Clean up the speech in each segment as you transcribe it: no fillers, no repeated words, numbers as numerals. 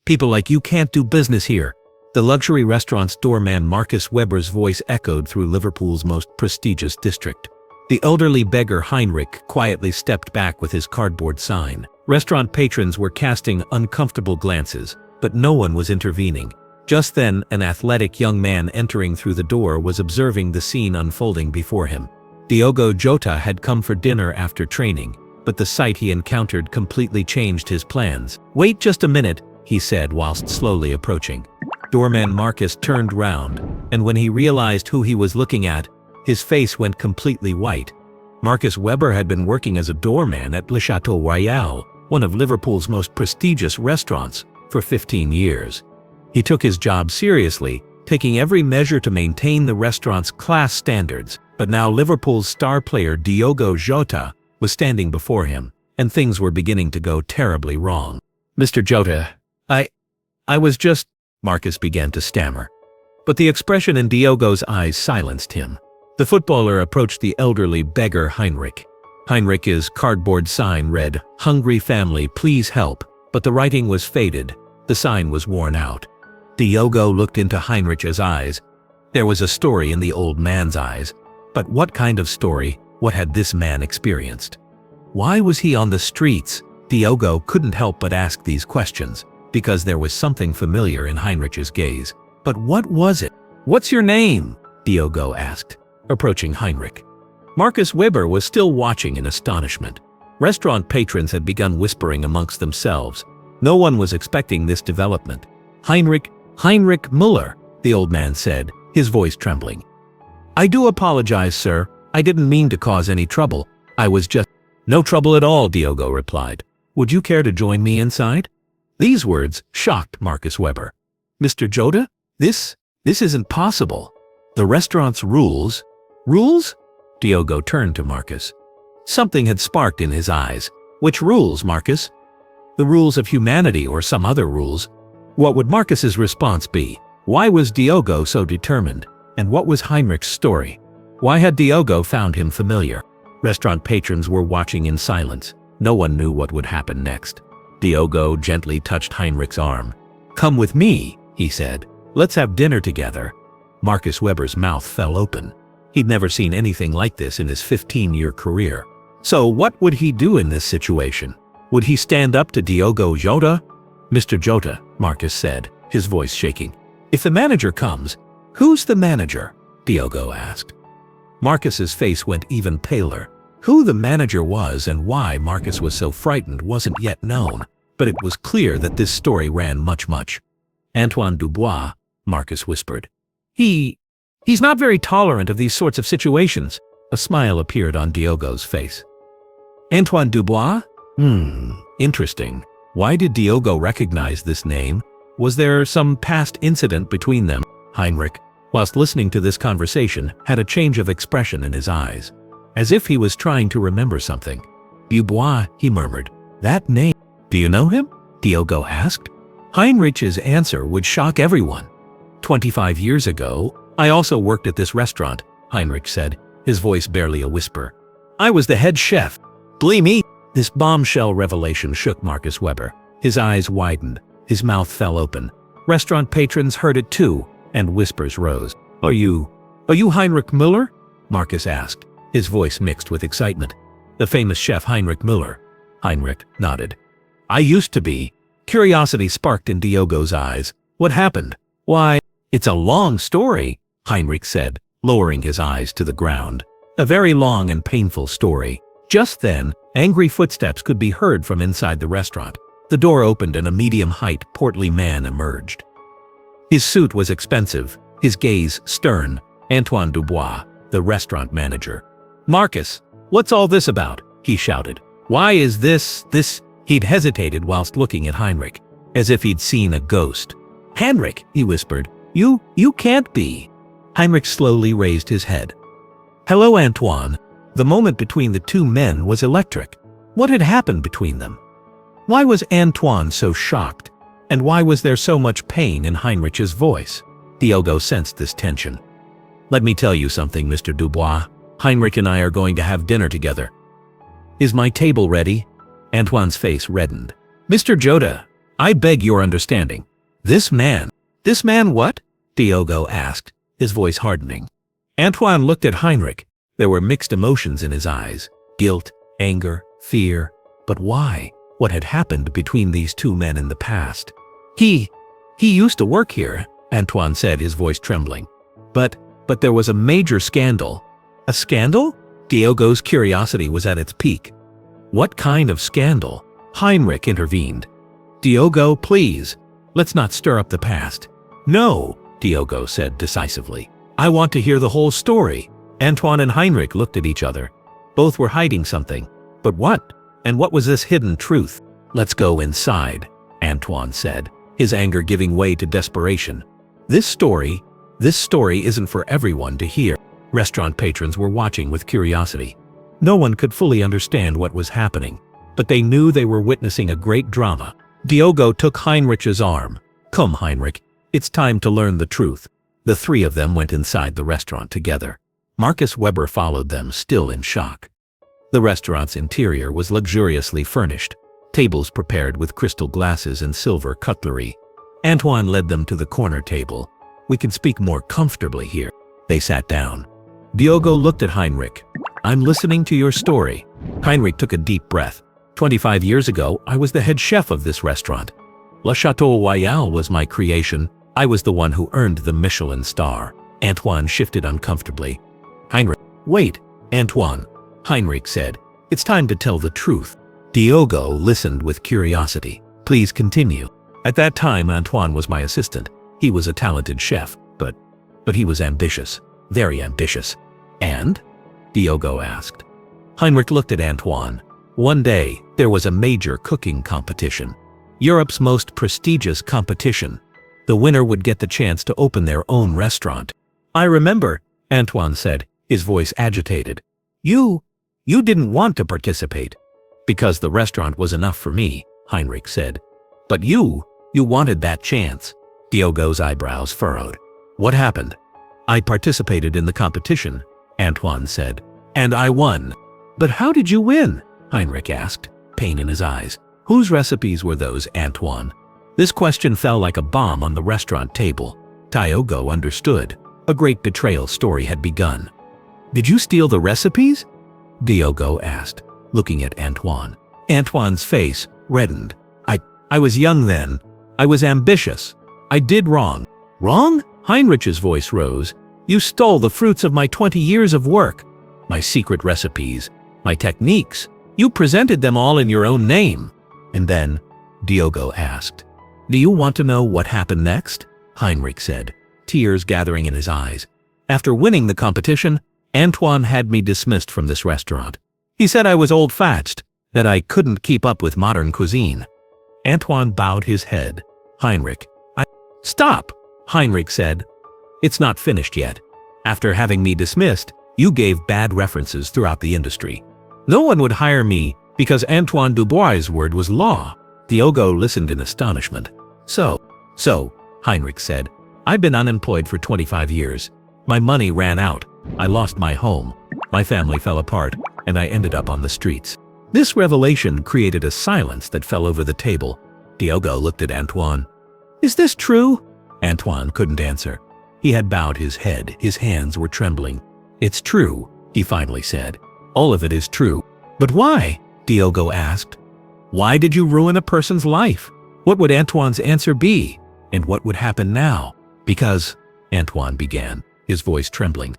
People like you can't do business here." The luxury restaurant's doorman Marcus Weber's voice echoed through Liverpool's most prestigious district. The elderly beggar Heinrich quietly stepped back with his cardboard sign. Restaurant patrons were casting uncomfortable glances, but no one was intervening. Just then, an athletic young man entering through the door was observing the scene unfolding before him. Diogo Jota had come for dinner after training, but the sight he encountered completely changed his plans. "Wait just a minute," he said whilst slowly approaching. Doorman Marcus turned round, and when he realized who he was looking at, his face went completely white. Marcus Weber had been working as a doorman at Le Chateau Royal, one of Liverpool's most prestigious restaurants, for 15 years. He took his job seriously, taking every measure to maintain the restaurant's class standards, but now Liverpool's star player Diogo Jota was standing before him, and things were beginning to go terribly wrong. "Mr. Jota, I was just," Marcus began to stammer. But the expression in Diogo's eyes silenced him. The footballer approached the elderly beggar Heinrich. Heinrich's cardboard sign read, "Hungry family, please help," but the writing was faded. The sign was worn out. Diogo looked into Heinrich's eyes. There was a story in the old man's eyes. But what kind of story? What had this man experienced? Why was he on the streets? Diogo couldn't help but ask these questions, because there was something familiar in Heinrich's gaze. But what was it? "What's your name?" Diogo asked, approaching Heinrich. Marcus Weber was still watching in astonishment. Restaurant patrons had begun whispering amongst themselves. No one was expecting this development. Heinrich Müller," the old man said, his voice trembling. "I do apologize, sir. I didn't mean to cause any trouble. I was just—" "No trouble at all," Diogo replied. "Would you care to join me inside?" These words shocked Marcus Weber. "Mr. Jota, this isn't possible. The restaurant's rules—" "Rules?" Diogo turned to Marcus. Something had sparked in his eyes. "Which rules, Marcus?" "The rules of humanity or some other rules." What would Marcus's response be? Why was Diogo so determined? And what was Heinrich's story? Why had Diogo found him familiar? Restaurant patrons were watching in silence. No one knew what would happen next. Diogo gently touched Heinrich's arm. "Come with me," he said. "Let's have dinner together." Marcus Weber's mouth fell open. He'd never seen anything like this in his 15-year career. So what would he do in this situation? Would he stand up to Diogo Jota? "Mr. Jota," Marcus said, his voice shaking. "If the manager comes—" "Who's the manager?" Diogo asked. Marcus's face went even paler. Who the manager was and why Marcus was so frightened wasn't yet known, but it was clear that this story ran much. "Antoine Dubois," Marcus whispered. He's not very tolerant of these sorts of situations." A smile appeared on Diogo's face. "Antoine Dubois? Interesting. Why did Diogo recognize this name? Was there some past incident between them?" Heinrich, whilst listening to this conversation, had a change of expression in his eyes, as if he was trying to remember something. "Dubois," he murmured. "That name. Do you know him?" Diogo asked. Heinrich's answer would shock everyone. 25 years ago, I also worked at this restaurant," Heinrich said, his voice barely a whisper. "I was the head chef. Believe me." This bombshell revelation shook Marcus Weber. His eyes widened. His mouth fell open. Restaurant patrons heard it too, and whispers rose. Are you Heinrich Müller?" Marcus asked, his voice mixed with excitement. "The famous chef Heinrich Müller." Heinrich nodded. "I used to be." Curiosity sparked in Diogo's eyes. "What happened?" "Why, it's a long story," Heinrich said, lowering his eyes to the ground. "A very long and painful story." Just then, angry footsteps could be heard from inside the restaurant. The door opened and a medium-height, portly man emerged. His suit was expensive, his gaze stern. Antoine Dubois, the restaurant manager. "Marcus, what's all this about?" he shouted. "Why is this?" He'd hesitated whilst looking at Heinrich, as if he'd seen a ghost. "Heinrich," he whispered, You can't be." Heinrich slowly raised his head. "Hello, Antoine." The moment between the two men was electric. What had happened between them? Why was Antoine so shocked? And why was there so much pain in Heinrich's voice? Diogo sensed this tension. "Let me tell you something, Mr. Dubois. Heinrich and I are going to have dinner together." "Is my table ready?" Antoine's face reddened. "Mr. Jota, I beg your understanding. This man what? Diogo asked, his voice hardening. Antoine looked at Heinrich. There were mixed emotions in his eyes. Guilt, anger, fear. But why? What had happened between these two men in the past? He used to work here, Antoine said, his voice trembling. But there was a major scandal. A scandal? Diogo's curiosity was at its peak. What kind of scandal? Heinrich intervened. Diogo, please, let's not stir up the past. No, Diogo said decisively. I want to hear the whole story. Antoine and Heinrich looked at each other. Both were hiding something. But what? And what was this hidden truth? Let's go inside, Antoine said, his anger giving way to desperation. This story isn't for everyone to hear. Restaurant patrons were watching with curiosity. No one could fully understand what was happening, but they knew they were witnessing a great drama. Diogo took Heinrich's arm. Come, Heinrich, it's time to learn the truth. The three of them went inside the restaurant together. Marcus Weber followed them, still in shock. The restaurant's interior was luxuriously furnished, tables prepared with crystal glasses and silver cutlery. Antoine led them to the corner table. We can speak more comfortably here. They sat down. Diogo looked at Heinrich. I'm listening to your story. Heinrich took a deep breath. 25 years ago, I was the head chef of this restaurant. Le Chateau Royal was my creation. I was the one who earned the Michelin star. Antoine shifted uncomfortably. Heinrich, wait, Antoine, Heinrich said. It's time to tell the truth. Diogo listened with curiosity. Please continue. At that time, Antoine was my assistant. He was a talented chef, but he was ambitious, very ambitious. And? Diogo asked. Heinrich looked at Antoine. One day, there was a major cooking competition. Europe's most prestigious competition. The winner would get the chance to open their own restaurant. I remember, Antoine said, his voice agitated. You didn't want to participate. Because the restaurant was enough for me, Heinrich said. But you wanted that chance. Diogo's eyebrows furrowed. What happened? I participated in the competition, Antoine said. And I won. But how did you win? Heinrich asked, pain in his eyes. Whose recipes were those, Antoine? This question fell like a bomb on the restaurant table. Diogo understood. A great betrayal story had begun. Did you steal the recipes? Diogo asked, looking at Antoine. Antoine's face reddened. I was young then. I was ambitious. I did wrong. Wrong? Heinrich's voice rose. You stole the fruits of my 20 years of work. My secret recipes. My techniques. You presented them all in your own name. And then, Diogo asked. Do you want to know what happened next? Heinrich said, tears gathering in his eyes. After winning the competition, Antoine had me dismissed from this restaurant. He said I was old-fashioned, that I couldn't keep up with modern cuisine. Antoine bowed his head. Heinrich, Stop, Heinrich said. It's not finished yet. After having me dismissed, you gave bad references throughout the industry. No one would hire me because Antoine Dubois' word was law. Diogo listened in astonishment. So, Heinrich said, I've been unemployed for 25 years. My money ran out. I lost my home. My family fell apart, and I ended up on the streets. This revelation created a silence that fell over the table. Diogo looked at Antoine. Is this true? Antoine couldn't answer. He had bowed his head. His hands were trembling. It's true, he finally said. All of it is true. But why? Diogo asked. Why did you ruin a person's life? What would Antoine's answer be? And what would happen now? Because, Antoine began, his voice trembling.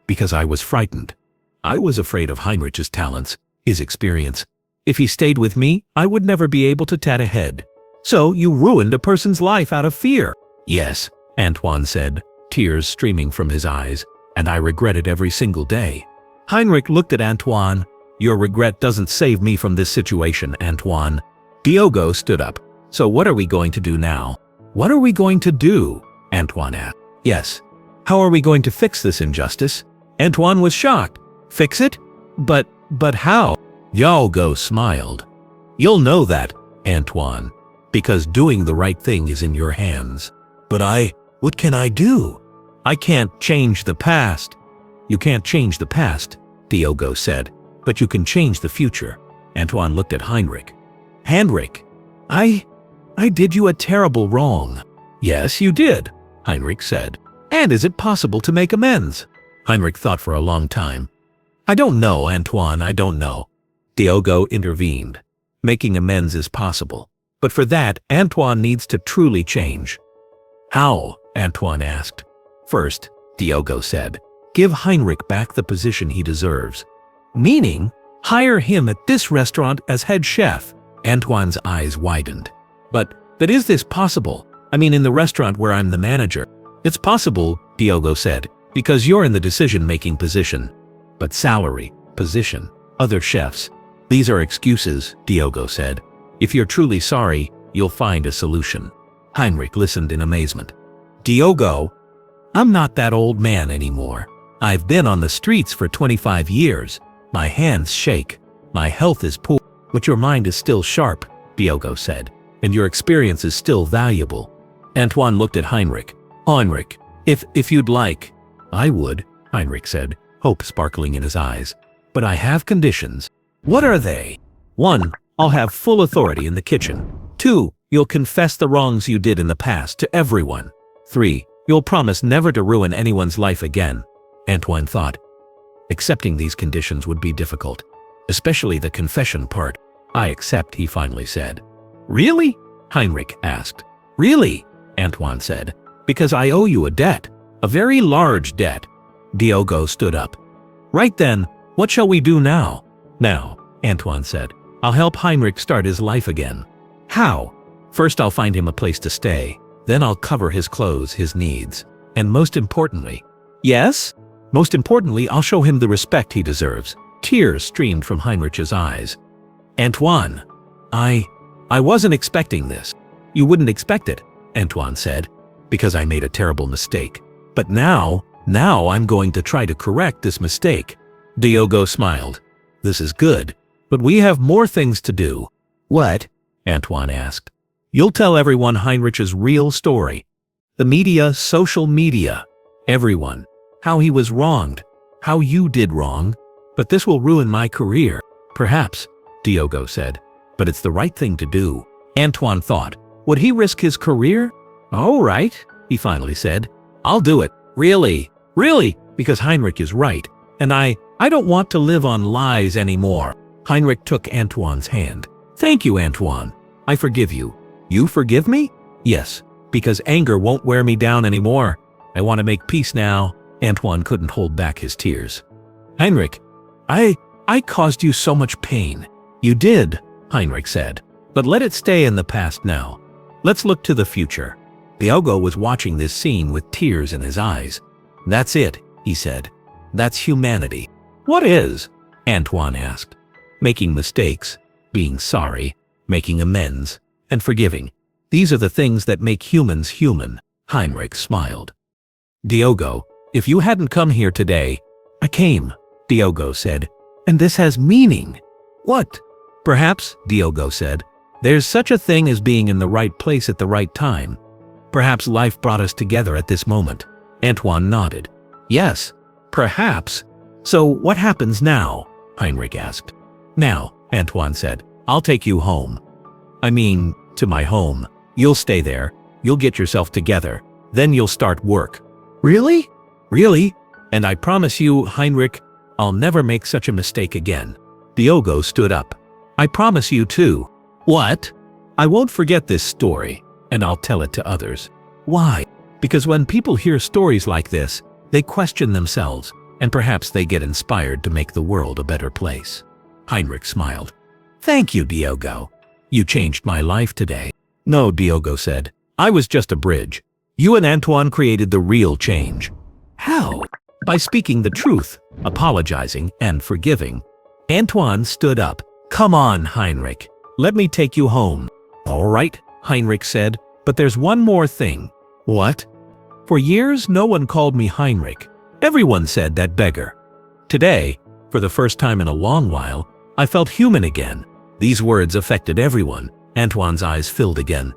Because I was frightened. I was afraid of Heinrich's talents, his experience. If he stayed with me, I would never be able to tat ahead. So you ruined a person's life out of fear. Yes, Antoine said, tears streaming from his eyes, and I regret it every single day. Heinrich looked at Antoine. Your regret doesn't save me from this situation, Antoine. Diogo stood up. So what are we going to do now? What are we going to do? Antoine asked. Yes. How are we going to fix this injustice? Antoine was shocked. Fix it? But how? Diogo smiled. You'll know that, Antoine, because doing the right thing is in your hands. But what can I do? I can't change the past. You can't change the past, Diogo said, but you can change the future. Antoine looked at Heinrich. Heinrich, I I did you a terrible wrong. Yes, you did, Heinrich said. And is it possible to make amends? Heinrich thought for a long time. I don't know, Antoine, I don't know. Diogo intervened. Making amends is possible. But for that, Antoine needs to truly change. How? Antoine asked. First, Diogo said, give Heinrich back the position he deserves. Meaning, hire him at this restaurant as head chef. Antoine's eyes widened. But is this possible? I mean, in the restaurant where I'm the manager. It's possible, Diogo said, because you're in the decision-making position. But salary, position, other chefs. These are excuses, Diogo said. If you're truly sorry, you'll find a solution. Heinrich listened in amazement. Diogo, I'm not that old man anymore. I've been on the streets for 25 years. My hands shake. My health is poor. But your mind is still sharp, Diogo said. And your experience is still valuable. Antoine looked at Heinrich. Heinrich, if you'd like. I would, Heinrich said, hope sparkling in his eyes. But I have conditions. What are they? 1. I'll have full authority in the kitchen. 2. You'll confess the wrongs you did in the past to everyone. 3. You'll promise never to ruin anyone's life again. Antoine thought. Accepting these conditions would be difficult, especially the confession part. I accept, he finally said. Really? Heinrich asked. Really? Antoine said. Because I owe you a debt. A very large debt. Diogo stood up. Right then, what shall we do now? Now, Antoine said, I'll help Heinrich start his life again. How? First I'll find him a place to stay. Then I'll cover his clothes, his needs. And most importantly, yes? Most importantly, I'll show him the respect he deserves. Tears streamed from Heinrich's eyes. Antoine, I wasn't expecting this. You wouldn't expect it, Antoine said, because I made a terrible mistake. But now I'm going to try to correct this mistake. Diogo smiled. This is good, but we have more things to do. What? Antoine asked. You'll tell everyone Heinrich's real story. The media, social media, everyone. How he was wronged, how you did wrong. But this will ruin my career. Perhaps, Diogo said. But it's the right thing to do. Antoine thought. Would he risk his career? All right, he finally said. I'll do it. Really? Really? Because Heinrich is right. And I don't want to live on lies anymore. Heinrich took Antoine's hand. Thank you, Antoine. I forgive you. You forgive me? Yes, because anger won't wear me down anymore. I want to make peace now. Antoine couldn't hold back his tears. Heinrich, I caused you so much pain. You did, Heinrich said. But let it stay in the past now. Let's look to the future. Diogo was watching this scene with tears in his eyes. That's it, he said. That's humanity. What is? Antoine asked. Making mistakes, being sorry, making amends, and forgiving. These are the things that make humans human. Heinrich smiled. Diogo, if you hadn't come here today, I came, Diogo said. And this has meaning. What? Perhaps, Diogo said, there's such a thing as being in the right place at the right time. Perhaps life brought us together at this moment. Antoine nodded. Yes, perhaps. So what happens now? Heinrich asked. Now, Antoine said, I'll take you home. I mean, to my home. You'll stay there. You'll get yourself together. Then you'll start work. Really? Really? And I promise you, Heinrich, I'll never make such a mistake again. Diogo stood up. I promise you too. What? I won't forget this story, and I'll tell it to others. Why? Because when people hear stories like this, they question themselves, and perhaps they get inspired to make the world a better place. Heinrich smiled. Thank you, Diogo. You changed my life today. No, Diogo said. I was just a bridge. You and Antoine created the real change. How? By speaking the truth, apologizing, and forgiving. Antoine stood up. Come on, Heinrich. Let me take you home. All right, Heinrich said, but there's one more thing. What? For years, no one called me Heinrich. Everyone said that beggar. Today, for the first time in a long while, I felt human again. These words affected everyone. Antoine's eyes filled again.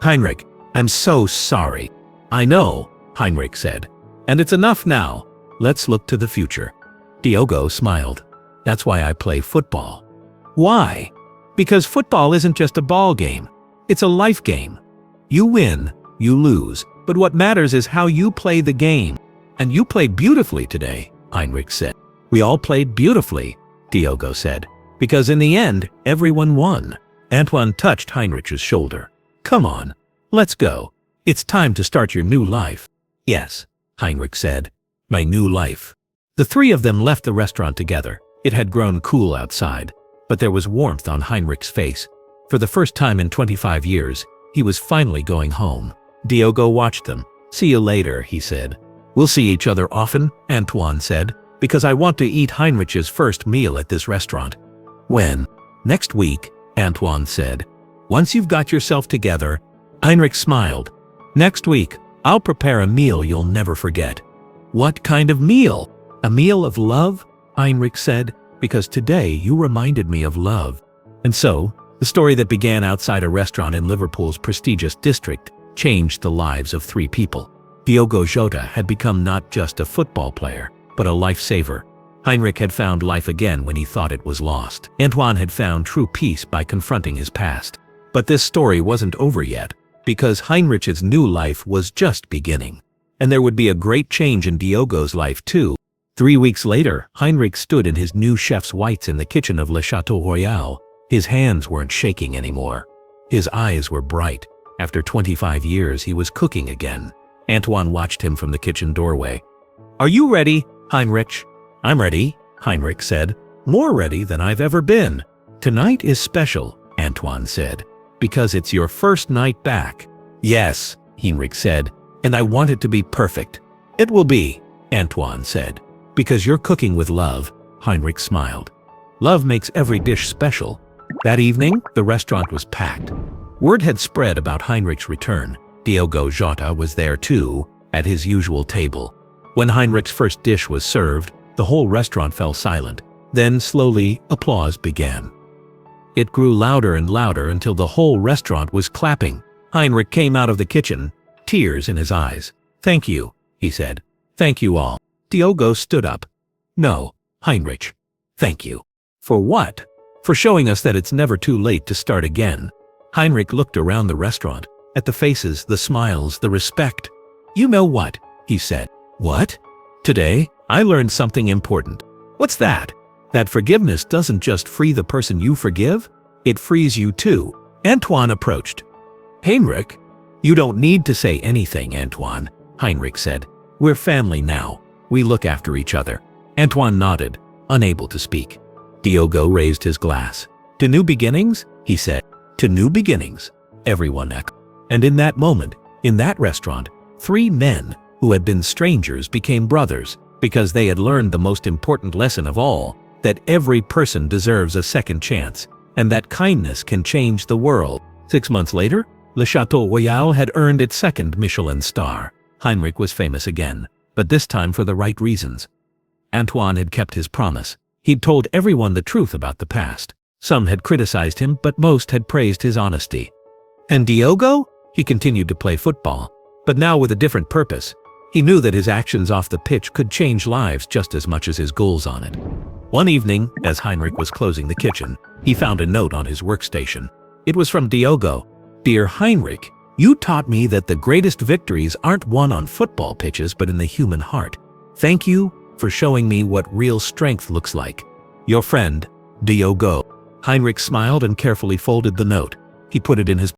Heinrich, I'm so sorry. I know, Heinrich said. And it's enough now. Let's look to the future. Diogo smiled. That's why I play football. Why? Because football isn't just a ball game. It's a life game. You win, you lose, but what matters is how you play the game. And you played beautifully today, Heinrich said. We all played beautifully, Diogo said, because in the end, everyone won. Antoine touched Heinrich's shoulder. Come on, let's go. It's time to start your new life. Yes, Heinrich said, my new life. The three of them left the restaurant together. It had grown cool outside, but there was warmth on Heinrich's face. For the first time in 25 years, he was finally going home. Diogo watched them. See you later, he said. We'll see each other often, Antoine said, because I want to eat Heinrich's first meal at this restaurant. When? Next week, Antoine said. Once you've got yourself together. Heinrich smiled. Next week, I'll prepare a meal you'll never forget. What kind of meal? A meal of love? Heinrich said, because today you reminded me of love. And so, the story that began outside a restaurant in Liverpool's prestigious district changed the lives of three people. Diogo Jota had become not just a football player, but a lifesaver. Heinrich had found life again when he thought it was lost. Antoine had found true peace by confronting his past. But this story wasn't over yet, because Heinrich's new life was just beginning. And there would be a great change in Diogo's life too. 3 weeks later, Heinrich stood in his new chef's whites in the kitchen of Le Chateau Royal. His hands weren't shaking anymore. His eyes were bright. After 25 years, he was cooking again. Antoine watched him from the kitchen doorway. Are you ready, Heinrich? I'm ready, Heinrich said. More ready than I've ever been. Tonight is special, Antoine said, because it's your first night back. Yes, Heinrich said, and I want it to be perfect. It will be, Antoine said, because you're cooking with love, Heinrich smiled. Love makes every dish special. That evening, the restaurant was packed. Word had spread about Heinrich's return. Diogo Jota was there too, at his usual table. When Heinrich's first dish was served, the whole restaurant fell silent. Then, slowly, applause began. It grew louder and louder until the whole restaurant was clapping. Heinrich came out of the kitchen, tears in his eyes. Thank you, he said. Thank you all. Diogo stood up. No, Heinrich. Thank you. For what? For showing us that it's never too late to start again. Heinrich looked around the restaurant, at the faces, the smiles, the respect. You know what? He said. What? Today, I learned something important. What's that? That forgiveness doesn't just free the person you forgive, it frees you too. Antoine approached. Heinrich? You don't need to say anything, Antoine, Heinrich said. We're family now. We look after each other. Antoine nodded, unable to speak. Diogo raised his glass. To new beginnings, he said. To new beginnings, everyone echoed. And in that moment, in that restaurant, three men who had been strangers became brothers because they had learned the most important lesson of all, that every person deserves a second chance and that kindness can change the world. 6 months later, Le Chateau Royal had earned its second Michelin star. Heinrich was famous again, but this time for the right reasons. Antoine had kept his promise. He'd told everyone the truth about the past. Some had criticized him, but most had praised his honesty. And Diogo? He continued to play football, but now with a different purpose. He knew that his actions off the pitch could change lives just as much as his goals on it. One evening, as Heinrich was closing the kitchen, he found a note on his workstation. It was from Diogo. Dear Heinrich, you taught me that the greatest victories aren't won on football pitches but in the human heart. Thank you for showing me what real strength looks like. Your friend, Diogo. Heinrich smiled and carefully folded the note. He put it in his